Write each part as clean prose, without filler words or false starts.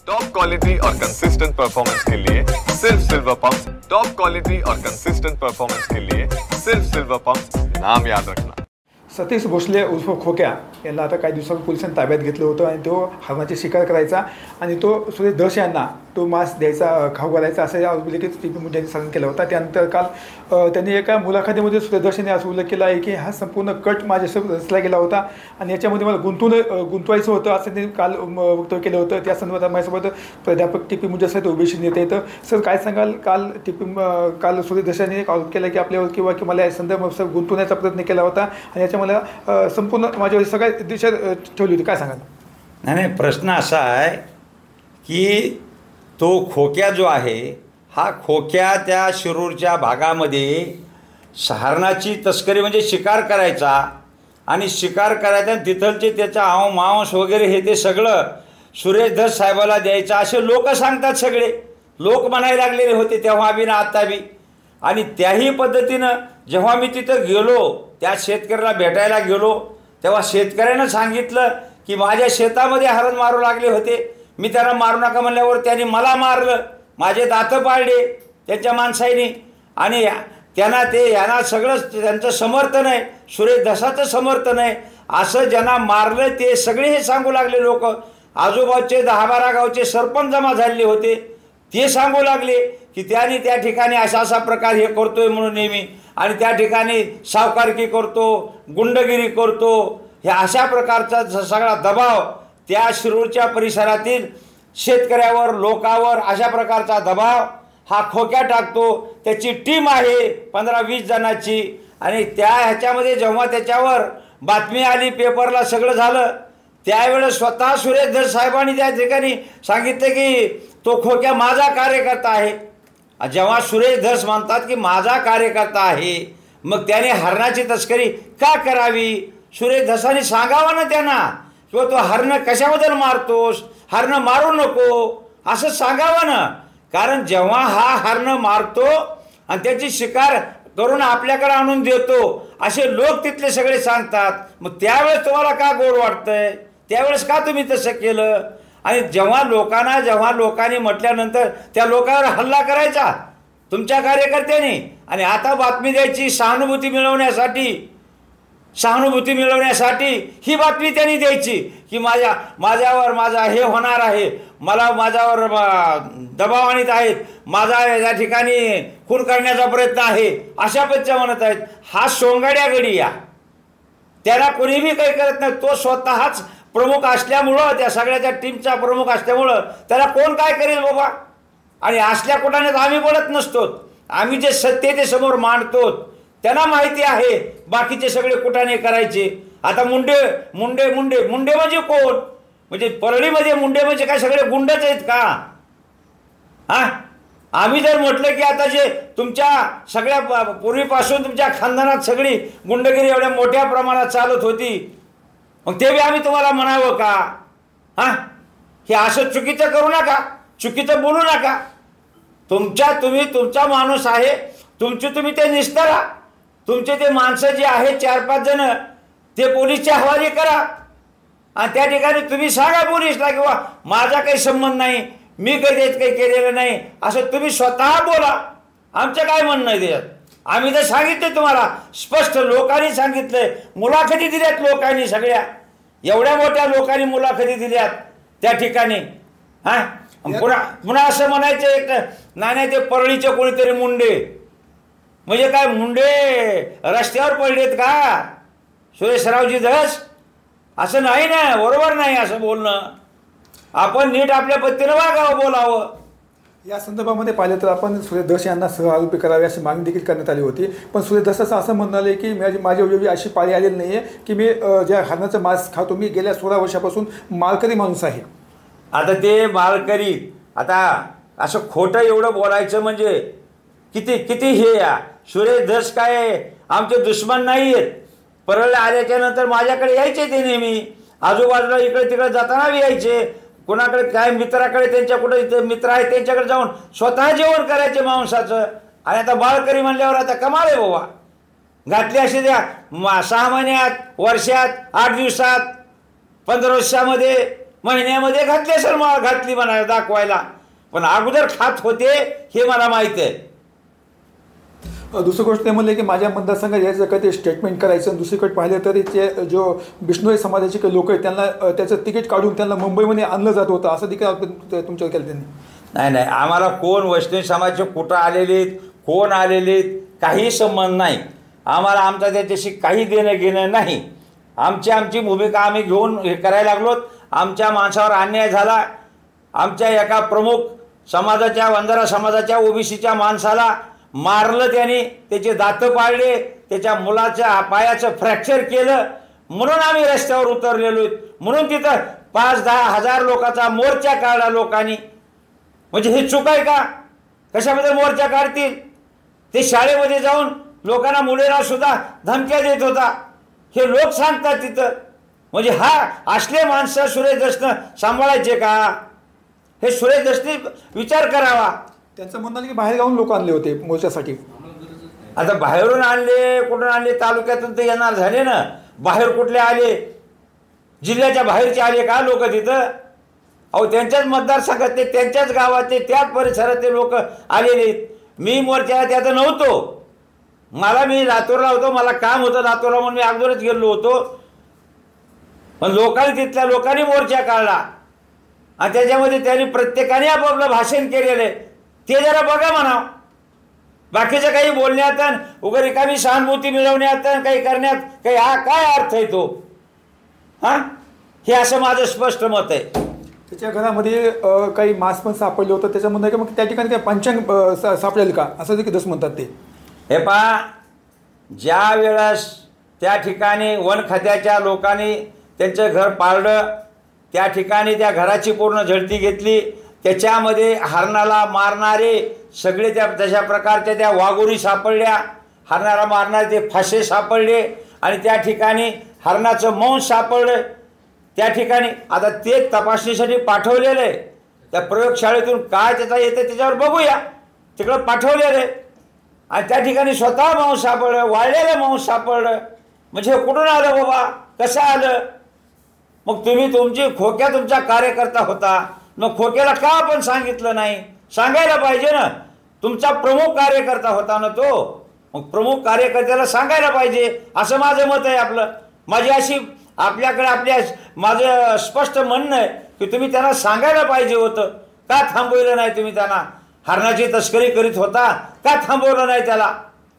Top quality और consistent performance के लिए सिर्फ सिल्वर पंप्स। टॉप क्वालिटी और कंसिस्टेंट परफॉर्मेंस के लिए सिर्फ सिल्वर पंप्स, नाम याद रखना। सतीश भोसले उर्फ खोक्या याला आता काही दिवसांपूर्वी पोलिसांनी ताब्यात घेतलं होतं आणि तो हरणाची शिकार करायचा आणि तो सुरेश धस यांना तो मांस द्यायचा, खाऊ घालायचा असं या उल्लेखित टीपी मुंडेंनी सांगून केला होता। त्यानंतर काल त्यांनी एका मुलाखतीमध्ये सुरेश धस यांनी असं उल्लेख केला आहे की हा संपूर्ण कट माझ्यासोबत रचला गेला होता आणि याच्यामध्ये मला गुंतवायचं होतं असं त्यांनी काल वक्तव्य केलं होतं। त्या संदर्भात माझ्यासोबत प्राध्यापक टीपी मुंडेसहित ओबीसी नेते येतं। सर काय सांगाल, काल सुरेश धस यांनी आरोप केला की आपल्यावर किंवा की मला या संदर्भात गुंतवण्याचा प्रयत्न केला होता आणि याच्या मला संपूर्ण माझ्यावर सगळ्या दिशा ठेवली होती, काय सांगाल? नाही, प्रश्न असा आहे की तो खोक्या जो आहे हा खोक्या त्या शिरूरच्या भागामध्ये हरणाची तस्करी म्हणजे शिकार करायचा आणि शिकार करायचा तिथलचे त्याचा मांस वगैरे हे ते सगळं सुरेश धस साहेबाला द्यायचं असे लोक सांगतात, सगळे लोक म्हणायला लागलेले होते तेव्हा बी ना आत्ता बी। आणि त्याही पद्धतीनं जेव्हा मी तिथं गेलो त्या शेतकऱ्याला भेटायला गेलो तेव्हा शेतकऱ्यानं सांगितलं की माझ्या शेतामध्ये हरण मारू लागले होते, मी त्यांना मारू नका म्हणल्यावर त्यांनी मला मारलं, माझे दातं पाडले त्यांच्या माणसाईने आणि यांना सगळं त्यांचं समर्थन आहे, सुरेश धसाचं समर्थन आहे असं ज्यांना मारलं ते सगळे हे सांगू लागले लोक। आजूबाजूचे 10-12 गावचे सरपंच जमा झालेले होते, ते सांगू लागले की त्याने त्या ठिकाणी असा प्रकार हे करतोय म्हणून नेहमी आणि त्या ठिकाणी सावकारकी करतो, गुंडगिरी करतो, ह्या अशा प्रकारचा सगळा दबाव त्या शिरूरच्या परिसरातील शेतकऱ्यावर लोकांवर अशा प्रकारचा दबाव हा खोक्या टाकतो। त्याची टीम आहे 15-20 जणांची आणि त्या ह्याच्यामध्ये जेव्हा त्याच्यावर बातमी आली पेपरला सगळं झालं त्यावेळेस स्वतः सुरेश धस साहेबांनी त्या ठिकाणी सांगितलं की तो खोक्या माझा कार्यकर्ता आहे। जेव्हा सुरेश धस म्हणतात की माझा कार्यकर्ता आहे मग त्याने हरणाची तस्करी का करावी? सुरेश धसांनी सांगावं ना त्यांना किंवा तो हरण कशाबद्दल मारतोस, हरण मारू नको असं सांगावं ना। कारण जेव्हा हा हरण मारतो आणि त्याची शिकार करून आपल्याकडे आणून देतो असे लोक तिथले सगळे सांगतात, मग त्यावेळेस तुम्हाला का गोड वाटतंय? त्यावेळेस का तुम्ही तसं केलं? आणि जेव्हा लोकांनी म्हटल्यानंतर त्या लोकांवर हल्ला करायचा तुमच्या कार्यकर्त्यांनी आणि आता बातमी द्यायची सहानुभूती मिळवण्यासाठी ही बातमी त्यांनी द्यायची की माझ्यावर माझा हे होणार आहे, माझ्यावर दबाव आणत आहेत, माझा या ठिकाणी खून करण्याचा प्रयत्न आहे अशा पद्धतीने म्हणत आहेत। हा सोंगाड्या गडी या त्याला कोणी बी काही करत नाही, तो स्वतःच प्रमुख असल्यामुळं त्या सगळ्याच्या टीमचा प्रमुख असल्यामुळं त्याला कोण काय करेल बाबा। आणि असल्या कोणाने आम्ही बोलत नसतो, आम्ही जे सत्य ते समोर मांडतो त्यांना माहिती आहे बाकीचे सगळे कुठाने करायचे। आता मुंडे म्हणजे कोण? म्हणजे परळीमध्ये मुंडे म्हणजे काय सगळे गुंडच आहेत का? आम्ही जर म्हटलं की आता जे तुमच्या सगळ्या पूर्वीपासून तुमच्या खानदानात सगळी गुंडगिरी एवढ्या मोठ्या प्रमाणात चालत होती मग ते बी आम्ही तुम्हाला म्हणावं का? हे असं चुकीचं करू नका, चुकीचं बोलू नका। तुमचा माणूस आहे, तुम्ही ते निस्तरा, तुमचे ते माणसं जे आहेत 4-5 जण ते पोलीसच्या हवाली करा आणि त्या ठिकाणी तुम्ही सांगा पोलीसला किंवा माझा काही संबंध नाही, मी कधीच काही केलेलं नाही असं तुम्ही स्वतः बोला, आमचं काय म्हणणं आहे त्याच्यात? आम्ही तर सांगितलं तुम्हाला स्पष्ट, लोकांनी सांगितलंय, मुलाखती दिल्यात लोकांनी, सगळ्या एवढ्या मोठ्या लोकांनी मुलाखती दिल्यात त्या ठिकाणी। पुन्हा असं म्हणायचं एक नाही ते परळीचे कोणीतरी मुंडे म्हणजे काय मुंडे रस्त्यावर पडलेत का सुरेशरावजी धस? असं नाही ना, बरोबर नाही असं बोलणं। आपण नीट आपल्या पद्धतीनं वागावं, बोलावं। या संदर्भामध्ये पाहिलं तर आपण सुरेश धस यांना सह आरोपी करावे अशी मागणी देखील करण्यात आली होती, पण सुरेश धस असं म्हणाले की माझी अशी पाळी आलेली नाही आहे की मी ज्या हरणाचं मांस खातो, मी गेल्या 16 वर्षापासून मालकरी माणूस आहे। आता ते मालकरी, आता असं खोटं एवढं बोलायचं म्हणजे किती हे या सुरेश धस काय आमचे दुश्मन नाही आहेत। परळला आल्याच्या नंतर माझ्याकडे यायचे ते नेहमी, आजूबाजूला इकडे तिकडे जाताना बी यायचे, कोणाकडे काय मित्राकडे त्यांच्या कुठे मित्र आहेत त्यांच्याकडे जाऊन स्वतः जेवण करायचे मांसाचं। आणि आता बाळकरी म्हणल्यावर आता कमाल आहे बाबा, घातली अशी द्या 6 महिन्यात, वर्षात, 8 दिवसात, 15 वर्षामध्ये महिन्यामध्ये घातली असेल, मला घातली म्हणा दाखवायला, पण अगोदर खात होते हे मला माहिती आहे. दुसरी गोष्ट ते म्हणले की माझ्या मतदारसंघात याचं काही ते स्टेटमेंट करायचं. दुसरीकडे पाहिलं तर ते जो बिष्णोई समाजाचे काही लोक आहेत त्यांना त्याचं तिकीट काढून त्यांना मुंबईमध्ये आणलं जात होतं, असं देखील तुमच्यावर केलं त्यांनी. नाही, आम्हाला कोण वैष्णव समाजाचे कुठं आलेले कोण आलेले काही संबंध नाही. आम्हाला आमचा त्याच्याशी काही देणं घेणं नाही. आमची भूमिका आम्ही घेऊन हे करायला लागलोत. आमच्या माणसावर अन्याय झाला. आमच्या एका प्रमुख समाजाच्या वंजारा समाजाच्या ओबीसीच्या माणसाला मारलं, त्याने त्याचे दात पाडले, त्याच्या मुलाच्या पायाचं फ्रॅक्चर केलं, म्हणून आम्ही रस्त्यावर उतरलेलो. म्हणून तिथं 5-10 हजार लोकांचा मोर्चा काढला लोकांनी. म्हणजे हे चूक आहे का? कशामध्ये मोर्चा काढतील? ते शाळेमध्ये जाऊन लोकांना मुलींना सुद्धा धमक्या देत होता. हे लोक सांगतात तिथं. म्हणजे हा असले माणसं सुरेश दसनं सांभाळायचे का? हे सुरेश दसने विचार करावा. त्यांचं म्हणणं की बाहेर गावून लोक आणले होते मोर्चासाठी. आता बाहेरून आणले, कुठून आणले? तालुक्यातून ते येणार झाले ना. बाहेर कुठले आले? जिल्ह्याच्या बाहेरचे आले का लोक तिथं? अहो, त्यांच्याच मतदारसंघात ते, त्यांच्याच गावात ते, त्याच परिसरात ते लोक आलेले. मी मोर्चाला त्यात नव्हतो. मी लातूरला होतो, मला काम होतं लातूरला म्हणून मी अगोदरच गेलो होतो. पण तिथल्या लोकांनी मोर्चा काढला आणि त्याच्यामध्ये त्यांनी प्रत्येकाने आपापलं भाषण केलेलं आहे. ते जरा बघा म्हणावं. बाकीचं काही बोलण्यात उगाच रिकामी सहानुभूती मिळवण्यात काही करण्यात काही हा काय अर्थ आहे तो? हे असं माझं स्पष्ट मत आहे. त्याच्या घरामध्ये काही मांस पण सापडलं होतं. त्याच्यामध्ये मग त्या ठिकाणी काय पंचांग सापडेल का असं देखील दस म्हणतात ते. हे पहा, ज्या वेळेस त्या ठिकाणी वन खात्याच्या लोकांनी त्यांचं घर पाळलं, त्या ठिकाणी त्या घराची पूर्ण झडती घेतली. त्याच्यामध्ये हरणाला मारणारे सगळे तशा प्रकारच्या त्या वाघोरी सापडल्या. हरणाला मारणारे ते फासे सापडले आणि त्या ठिकाणी हरणाचं मांस सापडलं. त्या ठिकाणी आता ते तपासणीसाठी पाठवलेलं आहे. त्या प्रयोगशाळेतून काय त्याचा येतं त्याच्यावर बघूया. तिकडं पाठवलेलं आहे आणि त्या ठिकाणी स्वतः मांस सापडलं, वाळलेलं मांस सापडलं. म्हणजे हे कुठून आलं बाबा? कसं आलं? मग तुम्ही तुमचा कार्यकर्ता होता, मग खोक्याला का आपण सांगितलं नाही? सांगायला पाहिजे ना. तुमचा प्रमुख कार्यकर्ता होता ना तो. मग प्रमुख कार्यकर्त्याला सांगायला पाहिजे असं माझं मत आहे. माझी अशी माझं स्पष्ट म्हणणं आहे की तुम्ही त्यांना सांगायला पाहिजे होतं. का थांबवलं नाही तुम्ही त्यांना? हरणाची तस्करी करीत होता, का थांबवलं नाही त्याला?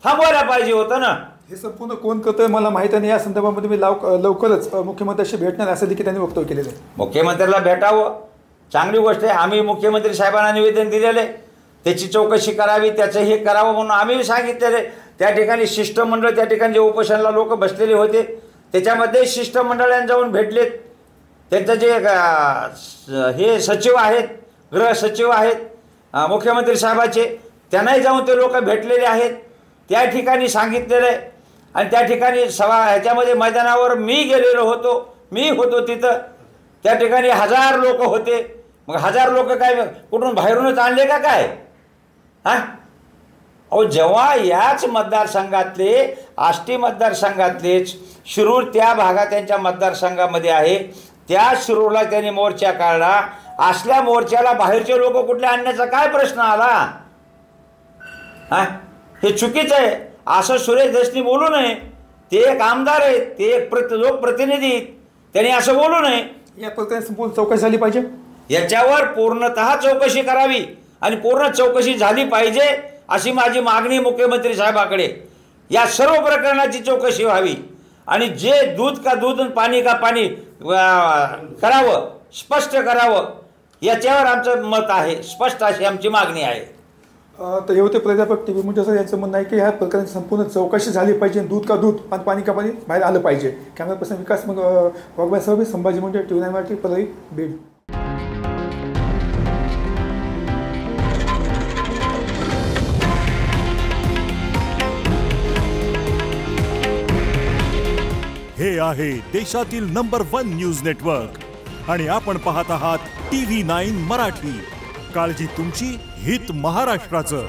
थांबवायला पाहिजे होतं ना. हे संपूर्ण कोण करतोय मला माहीत नाही. या संदर्भामध्ये मी लवकरच मुख्यमंत्र्यांशी भेटणार असं देखील त्यांनी वक्तव्य केलेलं आहे. मुख्यमंत्र्याला भेटावं, चांगली गोष्ट आहे. आम्ही मुख्यमंत्री साहेबांना निवेदन दिलेलं आहे, त्याची चौकशी करावी, त्याचं हे करावं म्हणून आम्ही सांगितलेलं आहे. त्या ठिकाणी शिष्टमंडळ, त्या ठिकाणी जे उपोषणाला लोक बसलेले होते त्याच्यामध्ये शिष्टमंडळांना जाऊन भेटलेत. त्यांचं जे हे सचिव आहेत, गृह सचिव आहेत मुख्यमंत्री साहेबाचे, त्यांनाही जाऊन ते लोक भेटलेले आहेत. त्या ठिकाणी सांगितलेलं आहे आणि त्या ठिकाणी ह्याच्यामध्ये मैदानावर मी गेलेलो होतो. मी होतो तिथं. त्या ठिकाणी 1000 लोक होते. मग 1000 लोक काय कुठून बाहेरूनच आणले का काय? अहो, जेव्हा याच मतदारसंघातले, आष्टी मतदारसंघातलेच शिरूर त्या भागात त्यांच्या मतदारसंघामध्ये आहे, त्या शिरूरला त्यांनी मोर्चा काढला. असल्या मोर्चाला बाहेरचे लोक कुठले आणण्याचा काय प्रश्न आला? हे चुकीचं आहे. असं सुरेश दसनी बोलू नये. ते एक आमदार आहेत, ते एक लोकप्रतिनिधी आहेत, त्यांनी असं बोलू नये. या प्रकरणात संपूर्ण चौकशी झाली पाहिजे. याच्यावर पूर्णतः चौकशी करावी आणि पूर्ण चौकशी झाली पाहिजे अशी माझी मागणी मुख्यमंत्री साहेबाकडे. या सर्व प्रकरणाची चौकशी व्हावी आणि जे दूध का दूध आणि पाणी का पाणी करावं, स्पष्ट करावं, याच्यावर आमचं मत आहे. स्पष्ट अशी आमची मागणी आहे. तर हे होते प्राध्यापक टी. व्ही. मुंडे सर यांचं म्हणणं आहे की ह्या प्रकरणाची संपूर्ण चौकशी झाली पाहिजे. दूध का दूध आणि पाणी का पाणी बाहेर आलं पाहिजे. कॅमेरा पर्सन विकास वाघबाई संभाजी मुंडे, TV9 मराठी, परळी, बीड. हे आहे देशातील नंबर 1 न्यूज नेटवर्क आणि आपण पाहत आहात TV9 मराठी. काळजी तुमची, हित महाराष्ट्राचं.